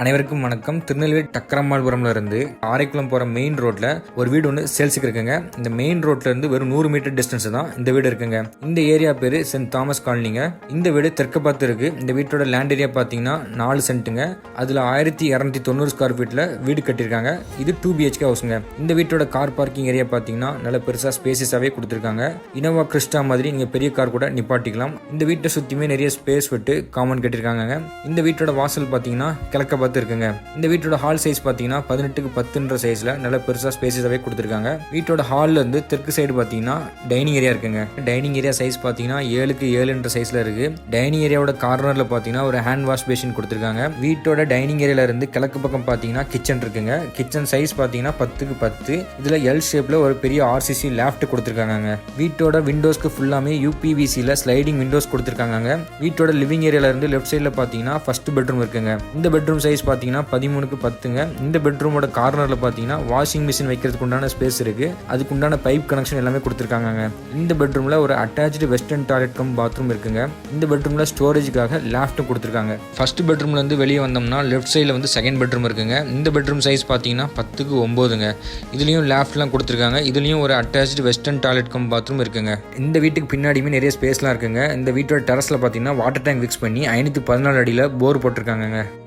அனைவருக்கும் வணக்கம். திருநெல்வேலி டக்கரம்மாள்புரம்ல இருந்து ஆரைக்குளம் போகிற மெயின் ரோட்டில் ஒரு வீடு ஒன்று சேல்ஸுக்கு இருக்குங்க. இந்த மெயின் ரோட்ல இருந்து வெறும் 100 மீட்டர் டிஸ்டன்ஸ் தான் இந்த வீடு இருக்குங்க. இந்த ஏரியா பேர் சென்ட் தாமஸ் காலனிங்க. இந்த வீடு தெற்க பார்த்து இருக்கு. இந்த வீட்டோட லேண்ட் ஏரியா பார்த்தீங்கன்னா 4 சென்ட்டுங்க. அதில் 1290 ஸ்கொயர் ஃபீட்டில் வீடு கட்டியிருக்காங்க. இது 2 BHK ஹவுஸுங்க. இந்த வீட்டோட கார் பார்க்கிங் ஏரியா பார்த்தீங்கன்னா நல்ல பெருசாக ஸ்பேசஸாகவே கொடுத்துருக்காங்க. இனோவா கிறிஸ்டா மாதிரி நீங்கள் பெரிய கார் கூட நிப்பாட்டிக்கலாம். இந்த வீட்டை சுற்றியுமே நிறைய ஸ்பேஸ் விட்டு காமன் கட்டியிருக்காங்க. இந்த வீட்டோட வாசல் பார்த்தீங்கன்னா கிழக்க இருக்குங்க. இந்த வீட்டோட ஹால் சைஸ் பாத்தீங்கன்னா 18க்கு 10ன்ற சைஸ்ல நல்ல பெருசா ஸ்பேசஸாவே கொடுத்திருக்காங்க. வீட்டோட ஹால்ல இருந்து தெற்கு சைடு பாத்தீங்கன்னா டைனிங் ஏரியா இருக்குங்க. டைனிங் ஏரியா சைஸ் பாத்தீங்கன்னா 7க்கு 7ன்ற சைஸ்ல இருக்கு. டைனிங் ஏரியாவோட கார்னர்ல பாத்தீங்கன்னா ஒரு ஹேண்ட் வாஷ் பேசின் கொடுத்திருக்காங்க. வீட்டோட டைனிங் ஏரியால இருந்து கிழக்கு பக்கம் பாத்தீங்கன்னா கிச்சன் இருக்குங்க. கிச்சன் சைஸ் பாத்தீங்கன்னா 10க்கு 10. இதுல எல் ஷேப்ல ஒரு பெரிய RCC லேஃப்ட் கொடுத்திருக்காங்க. வீட்டோட விண்டோஸ்க்கு ஃபுல்லாமே UPVCல ஸ்லைடிங் விண்டோஸ் கொடுத்திருக்காங்க. வீட்டோட லிவிங் ஏரியால இருந்து லெஃப்ட் சைடுல பாத்தீங்கன்னா ஃபர்ஸ்ட் பெட்ரூம் இருக்குங்க. இந்த பெட்ரூம் சைஸ் பாத்தீங்கன்னா 13க்கு 10ங்க. இந்த பெட்ரூமோட கார்னர்ல பாத்தீங்கன்னா வாஷிங் மிஷின் வைக்கிறதுக்கு உண்டான ஸ்பேஸ் இருக்கு. அதுக்கு உண்டான பைப் கனெக்ஷன் எல்லாமே கொடுத்திருக்காங்க. இந்த பெட்ரூம்ல ஒரு attached western toilet cum bathroom இருக்குங்க. இந்த பெட்ரூம்ல ஸ்டோரேஜுக்காக லாஃப்ட் கொடுத்திருக்காங்க. ஃபர்ஸ்ட் பெட்ரூம்ல இருந்து வெளியே வந்தோம்னா லெஃப்ட் சைடுல வந்து செகண்ட் பெட்ரூம் இருக்குங்க. இந்த பெட்ரூம் சைஸ் பாத்தீங்கன்னா 10க்கு 9ங்க. இதுலயும் லாஃப்ட்லாம் கொடுத்திருக்காங்க. இதுலயும் ஒரு attached western toilet cum bathroom இருக்குங்க. இந்த வீட்டுக்கு பின்னாடியுமே நிறைய ஸ்பேஸ்லாம் இருக்குங்க. இந்த வீட்டோட டெரஸ்ல பாத்தீங்கன்னா வாட்டர் டேங்க் ஃபிக்ஸ் பண்ணி 514 அடியில போர் போட்டிருக்காங்க.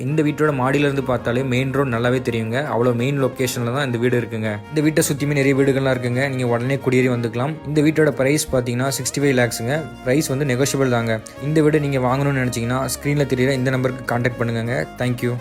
இந்த வீட்டோட மாடியில இருந்து பார்த்தாலே மெயின் ரோட் நல்லாவே தெரியுங்க. அவ்வளோ மெயின் லொகேஷன்ல தான் இந்த வீடு இருக்குங்க. இந்த வீட்டை சுற்றியுமே நிறைய வீடுகள்லாம் இருக்குங்க. நீங்க உடனே குடியேறி வந்துக்கலாம். இந்த வீட்டோட பிரைஸ் பார்த்தீங்கன்னா 65 lakhsங்க. பிரைஸ் வந்து நெகோஷியபிள் தாங்க. இந்த வீடு நீங்க வாங்கணும்னு நினைச்சீங்கன்னா ஸ்க்ரீன்ல தெரியற இந்த நம்பருக்கு கான்டாக்ட் பண்ணுங்க. தேங்க்யூ.